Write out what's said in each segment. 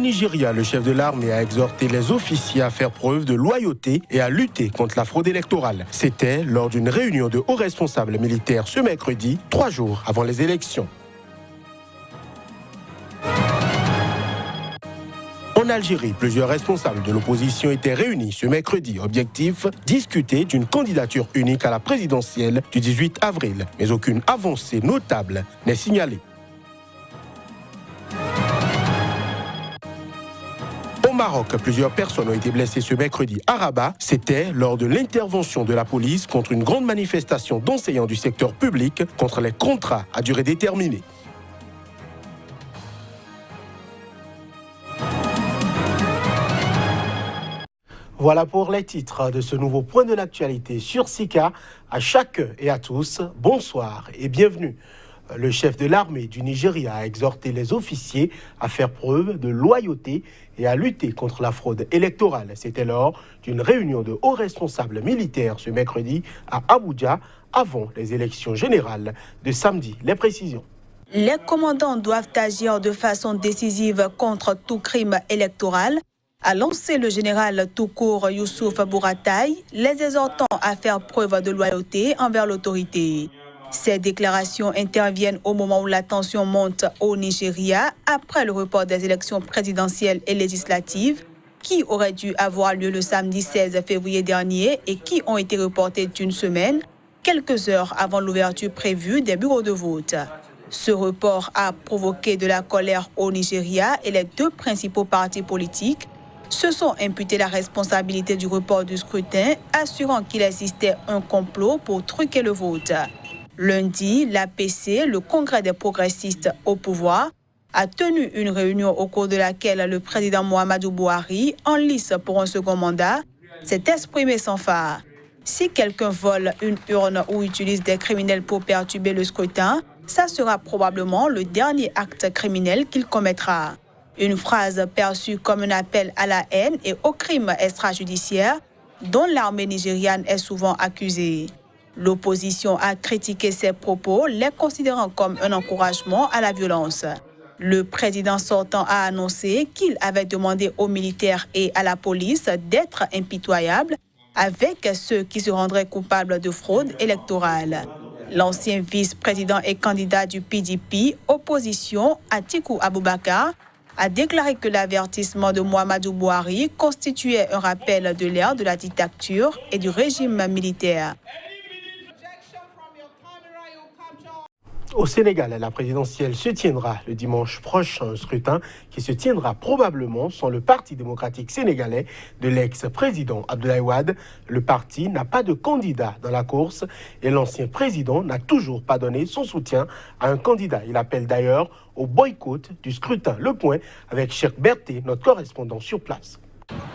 Nigeria, le chef de l'armée a exhorté les officiers à faire preuve de loyauté et à lutter contre la fraude électorale. C'était lors d'une réunion de hauts responsables militaires ce mercredi, 3 jours avant les élections. En Algérie, plusieurs responsables de l'opposition étaient réunis ce mercredi. Objectif, discuter d'une candidature unique à la présidentielle du 18 avril. Mais aucune avancée notable n'est signalée. Au Maroc, plusieurs personnes ont été blessées ce mercredi à Rabat. C'était lors de l'intervention de la police contre une grande manifestation d'enseignants du secteur public contre les contrats à durée déterminée. Voilà pour les titres de ce nouveau point de l'actualité sur Sika. À chacun et à tous, bonsoir et bienvenue. Le chef de l'armée du Nigeria a exhorté les officiers à faire preuve de loyauté et à lutter contre la fraude électorale. C'était lors d'une réunion de hauts responsables militaires ce mercredi à Abuja, avant les élections générales de samedi. Les précisions. Les commandants doivent agir de façon décisive contre tout crime électoral, a lancé le général tout court Youssouf Bourataï, les exhortant à faire preuve de loyauté envers l'autorité. Ces déclarations interviennent au moment où la tension monte au Nigeria après le report des élections présidentielles et législatives qui auraient dû avoir lieu le samedi 16 février dernier et qui ont été reportées d'une semaine, quelques heures avant l'ouverture prévue des bureaux de vote. Ce report a provoqué de la colère au Nigeria et les deux principaux partis politiques se sont imputés la responsabilité du report du scrutin, assurant qu'il existait un complot pour truquer le vote. Lundi, l'APC, le Congrès des progressistes au pouvoir, a tenu une réunion au cours de laquelle le président Muhammadu Buhari, en lice pour un second mandat, s'est exprimé sans phare. Si quelqu'un vole une urne ou utilise des criminels pour perturber le scrutin, ça sera probablement le dernier acte criminel qu'il commettra. Une phrase perçue comme un appel à la haine et au crime extrajudiciaire dont l'armée nigériane est souvent accusée. L'opposition a critiqué ces propos, les considérant comme un encouragement à la violence. Le président sortant a annoncé qu'il avait demandé aux militaires et à la police d'être impitoyables avec ceux qui se rendraient coupables de fraude électorale. L'ancien vice-président et candidat du PDP, opposition, Atiku Abubakar, a déclaré que l'avertissement de Muhammadu Buhari constituait un rappel de l'ère de la dictature et du régime militaire. Au Sénégal, la présidentielle se tiendra le dimanche prochain, un scrutin qui se tiendra probablement sans le Parti démocratique sénégalais de l'ex-président Abdoulaye Wade. Le parti n'a pas de candidat dans la course et l'ancien président n'a toujours pas donné son soutien à un candidat. Il appelle d'ailleurs au boycott du scrutin. Le point avec Cheikh Berté, notre correspondant sur place.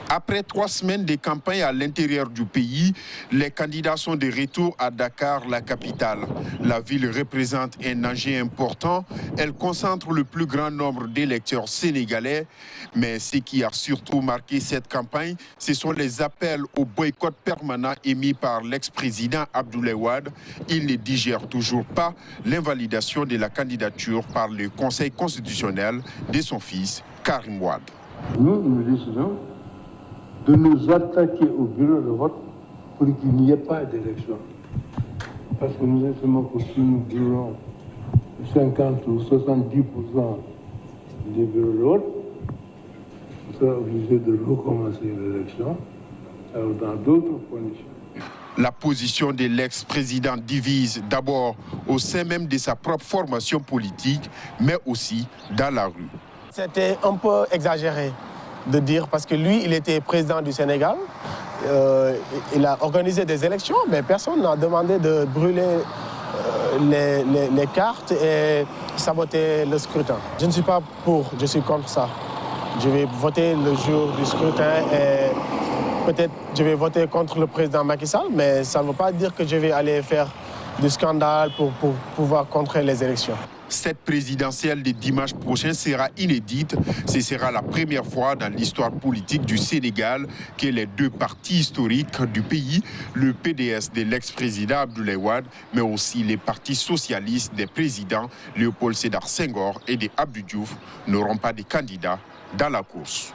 Après 3 semaines de campagne à l'intérieur du pays, les candidats sont de retour à Dakar, la capitale. La ville représente un enjeu important. Elle concentre le plus grand nombre d'électeurs sénégalais. Mais ce qui a surtout marqué cette campagne, ce sont les appels au boycott permanent émis par l'ex-président Abdoulaye Wade. Il ne digère toujours pas l'invalidation de la candidature par le Conseil constitutionnel de son fils Karim Wade. Nous décidons de nous attaquer au bureau de vote pour qu'il n'y ait pas d'élection. Parce que nous estimons que si nous brûlons 50 ou 70% des bureaux de vote, on sera obligé de recommencer l'élection dans d'autres conditions. La position de l'ex-président divise d'abord au sein même de sa propre formation politique, mais aussi dans la rue. C'était un peu exagéré de dire, parce que lui, il était président du Sénégal, il a organisé des élections, mais personne n'a demandé de brûler les cartes et saboter le scrutin. Je ne suis pas pour, je suis contre ça. Je vais voter le jour du scrutin et peut-être je vais voter contre le président Macky Sall, mais ça ne veut pas dire que je vais aller faire du scandale pour pouvoir contrer les élections. Cette présidentielle de dimanche prochain sera inédite. Ce sera la première fois dans l'histoire politique du Sénégal que les deux partis historiques du pays, le PDS de l'ex-président Abdoulaye Wade, mais aussi les partis socialistes des présidents Léopold Sédar Senghor et de Abdou Diouf, n'auront pas de candidats dans la course.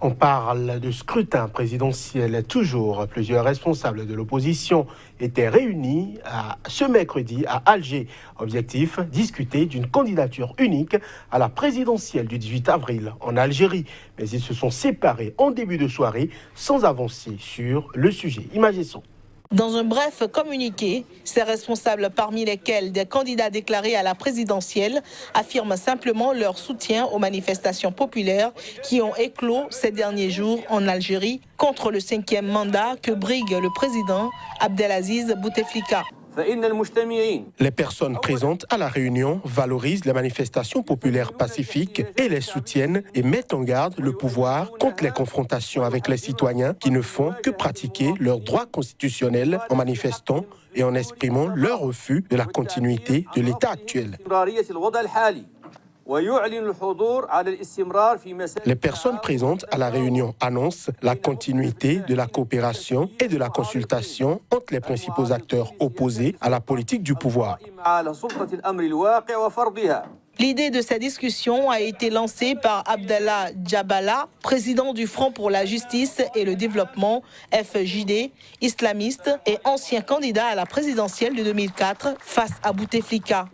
On parle de scrutin présidentiel. Toujours, plusieurs responsables de l'opposition étaient réunis ce mercredi à Alger. Objectif, discuter d'une candidature unique à la présidentielle du 18 avril en Algérie. Mais ils se sont séparés en début de soirée sans avancer sur le sujet. Imaginez. Dans un bref communiqué, ces responsables, parmi lesquels des candidats déclarés à la présidentielle, affirment simplement leur soutien aux manifestations populaires qui ont éclos ces derniers jours en Algérie contre le 5e mandat que brigue le président Abdelaziz Bouteflika. Les personnes présentes à la réunion valorisent les manifestations populaires pacifiques et les soutiennent et mettent en garde le pouvoir contre les confrontations avec les citoyens qui ne font que pratiquer leurs droits constitutionnels en manifestant et en exprimant leur refus de la continuité de l'État actuel. Les personnes présentes à la réunion annoncent la continuité de la coopération et de la consultation entre les principaux acteurs opposés à la politique du pouvoir. L'idée de cette discussion a été lancée par Abdallah Djabala, président du Front pour la justice et le développement, FJD, islamiste et ancien candidat à la présidentielle de 2004 face à Bouteflika.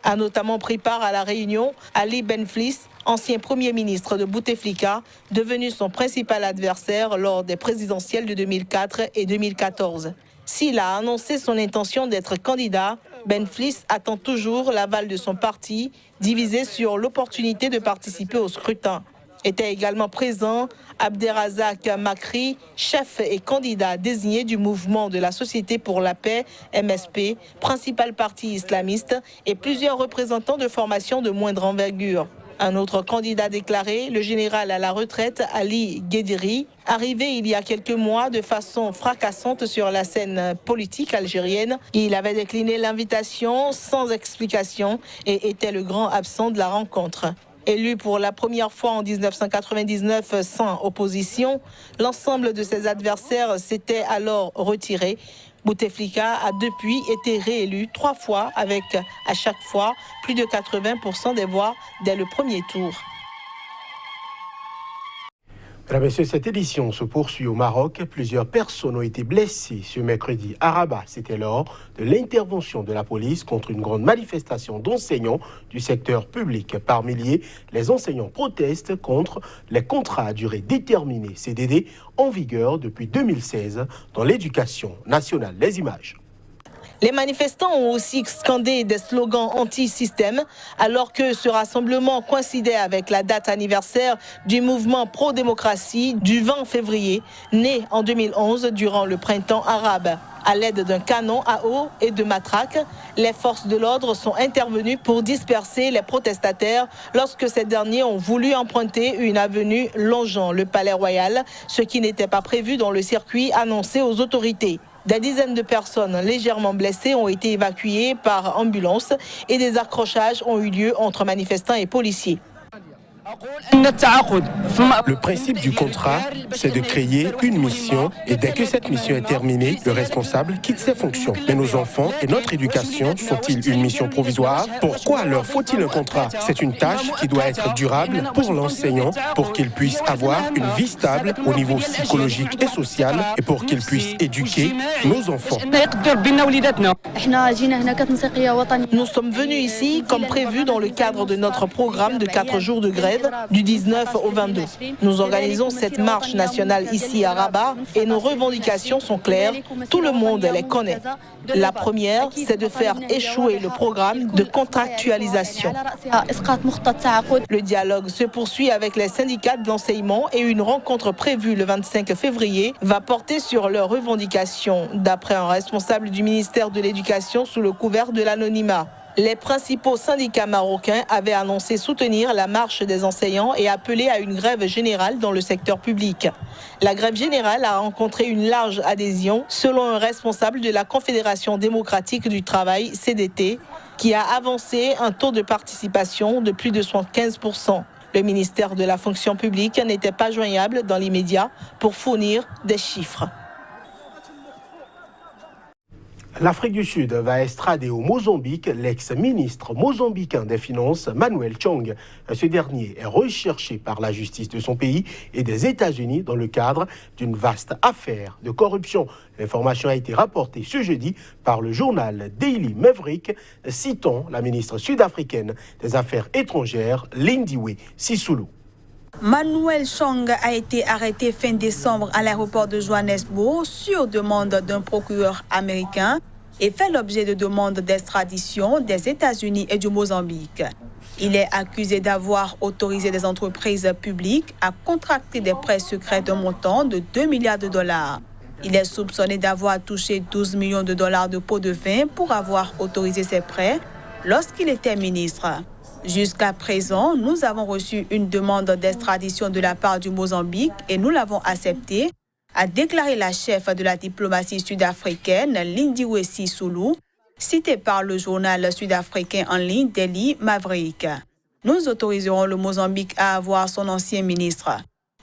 A notamment pris part à la réunion Ali Benflis, ancien premier ministre de Bouteflika, devenu son principal adversaire lors des présidentielles de 2004 et 2014. S'il a annoncé son intention d'être candidat, Benflis attend toujours l'aval de son parti, divisé sur l'opportunité de participer au scrutin. Était également présent Abderrazak Makri, chef et candidat désigné du mouvement de la Société pour la paix, MSP, principal parti islamiste, et plusieurs représentants de formations de moindre envergure. Un autre candidat déclaré, le général à la retraite Ali Guédiri, arrivé il y a quelques mois de façon fracassante sur la scène politique algérienne. Il avait décliné l'invitation sans explication et était le grand absent de la rencontre. Élu pour la première fois en 1999 sans opposition, l'ensemble de ses adversaires s'était alors retiré. Bouteflika a depuis été réélu 3 fois avec, à chaque fois, plus de 80% des voix dès le premier tour. Mesdames et messieurs, cette édition se poursuit au Maroc. Plusieurs personnes ont été blessées ce mercredi à Rabat. C'était lors de l'intervention de la police contre une grande manifestation d'enseignants du secteur public. Par milliers, les enseignants protestent contre les contrats à durée déterminée CDD en vigueur depuis 2016 dans l'éducation nationale. Les images. Les manifestants ont aussi scandé des slogans anti-système alors que ce rassemblement coïncidait avec la date anniversaire du mouvement pro-démocratie du 20 février, né en 2011 durant le printemps arabe. À l'aide d'un canon à eau et de matraques, les forces de l'ordre sont intervenues pour disperser les protestataires lorsque ces derniers ont voulu emprunter une avenue longeant le Palais Royal, ce qui n'était pas prévu dans le circuit annoncé aux autorités. Des dizaines de personnes légèrement blessées ont été évacuées par ambulance et des accrochages ont eu lieu entre manifestants et policiers. Le principe du contrat, c'est de créer une mission et dès que cette mission est terminée, le responsable quitte ses fonctions. Mais nos enfants et notre éducation sont-ils une mission provisoire? Pourquoi leur faut-il un contrat? C'est une tâche qui doit être durable pour l'enseignant, pour qu'il puisse avoir une vie stable au niveau psychologique et social et pour qu'il puisse éduquer nos enfants. Nous sommes venus ici comme prévu dans le cadre de notre programme de 4 jours de grève du 19 au 22. Nous organisons cette marche nationale ici à Rabat et nos revendications sont claires. Tout le monde les connaît. La première, c'est de faire échouer le programme de contractualisation. Le dialogue se poursuit avec les syndicats de l'enseignement et une rencontre prévue le 25 février va porter sur leurs revendications, d'après un responsable du ministère de l'Éducation sous le couvert de l'anonymat. Les principaux syndicats marocains avaient annoncé soutenir la marche des enseignants et appelé à une grève générale dans le secteur public. La grève générale a rencontré une large adhésion, selon un responsable de la Confédération démocratique du travail, CDT. qui a avancé un taux de participation de plus de 75%. Le ministère de la fonction publique n'était pas joignable dans l'immédiat pour fournir des chiffres. L'Afrique du Sud va extrader au Mozambique l'ex-ministre mozambicain des Finances, Manuel Chong. Ce dernier est recherché par la justice de son pays et des États-Unis dans le cadre d'une vaste affaire de corruption. L'information a été rapportée ce jeudi par le journal Daily Maverick, citant la ministre sud-africaine des Affaires étrangères, Lindiwe Sisulu. Manuel Chong a été arrêté fin décembre à l'aéroport de Johannesburg sur demande d'un procureur américain et fait l'objet de demandes d'extradition des États-Unis et du Mozambique. Il est accusé d'avoir autorisé des entreprises publiques à contracter des prêts secrets d'un montant de 2 milliards de dollars. Il est soupçonné d'avoir touché 12 millions de dollars de pots de vin pour avoir autorisé ces prêts lorsqu'il était ministre. Jusqu'à présent, nous avons reçu une demande d'extradition de la part du Mozambique et nous l'avons acceptée, a déclaré la chef de la diplomatie sud-africaine, Lindiwe Sisulu, citée par le journal sud-africain en ligne Daily Maverick. Nous autoriserons le Mozambique à avoir son ancien ministre.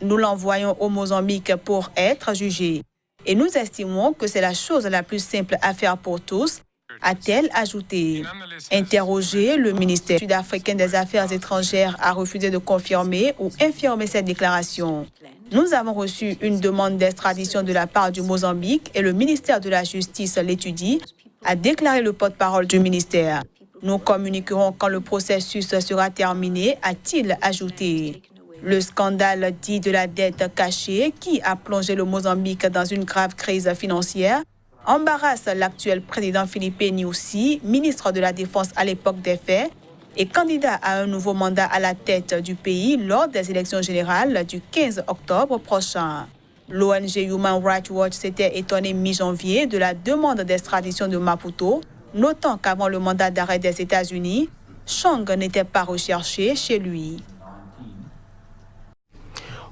Nous l'envoyons au Mozambique pour être jugé. Et nous estimons que c'est la chose la plus simple à faire pour tous, a-t-elle ajouté. Interrogé, le ministère sud-africain des Affaires étrangères a refusé de confirmer ou infirmer cette déclaration. Nous avons reçu une demande d'extradition de la part du Mozambique et le ministère de la Justice l'étudie, a déclaré le porte-parole du ministère. Nous communiquerons quand le processus sera terminé, a-t-il ajouté. Le scandale dit de la dette cachée qui a plongé le Mozambique dans une grave crise financière embarrasse l'actuel président Filipe Nyusi, ministre de la Défense à l'époque des faits, et candidat à un nouveau mandat à la tête du pays lors des élections générales du 15 octobre prochain. L'ONG Human Rights Watch s'était étonné mi-janvier de la demande d'extradition de Maputo, notant qu'avant le mandat d'arrêt des États-Unis, Chong n'était pas recherché chez lui.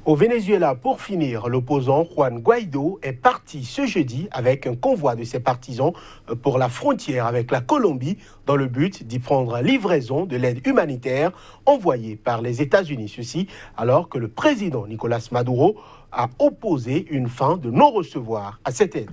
Au Venezuela, pour finir, l'opposant Juan Guaidó est parti ce jeudi avec un convoi de ses partisans pour la frontière avec la Colombie dans le but d'y prendre livraison de l'aide humanitaire envoyée par les États-Unis. Ceci alors que le président Nicolás Maduro a opposé une fin de non-recevoir à cette aide.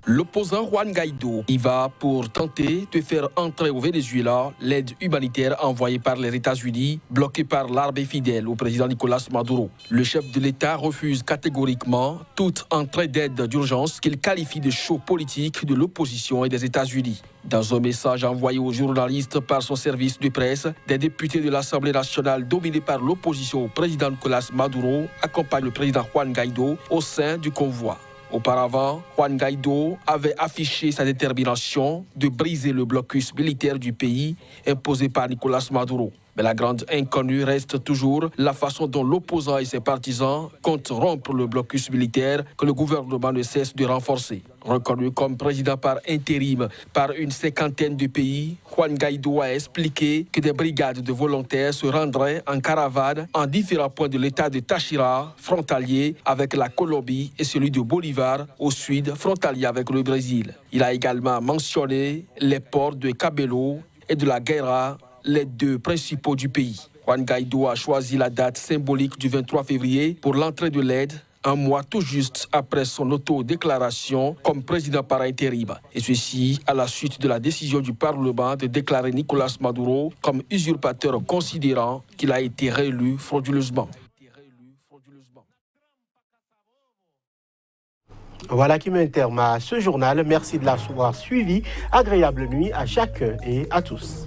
L'opposant Juan Guaidó y va pour tenter de faire entrer au Venezuela l'aide humanitaire envoyée par les États-Unis, bloquée par l'armée fidèle au président Nicolás Maduro. Le chef de l'État refuse catégoriquement toute entrée d'aide d'urgence qu'il qualifie de show politique de l'opposition et des États-Unis. Dans un message envoyé aux journalistes par son service de presse, des députés de l'Assemblée nationale dominés par l'opposition au président Nicolás Maduro accompagnent le président Juan Guaidó au sein du convoi. Auparavant, Juan Guaidó avait affiché sa détermination de briser le blocus militaire du pays imposé par Nicolás Maduro. Mais la grande inconnue reste toujours la façon dont l'opposant et ses partisans comptent rompre le blocus militaire que le gouvernement ne cesse de renforcer. Reconnu comme président par intérim par une cinquantaine de pays, Juan Guaidó a expliqué que des brigades de volontaires se rendraient en caravane en différents points de l'état de Táchira, frontalier avec la Colombie, et celui de Bolívar, au sud, frontalier avec le Brésil. Il a également mentionné les ports de Cabello et de la Guaira, les deux principaux du pays. Juan Guaidó a choisi la date symbolique du 23 février pour l'entrée de l'aide, un mois tout juste après son autodéclaration comme président par intérim. Et ceci à la suite de la décision du Parlement de déclarer Nicolás Maduro comme usurpateur, considérant qu'il a été réélu frauduleusement. Voilà qui met un terme à ce journal. Merci de l'avoir suivi. Agréable nuit à chacun et à tous.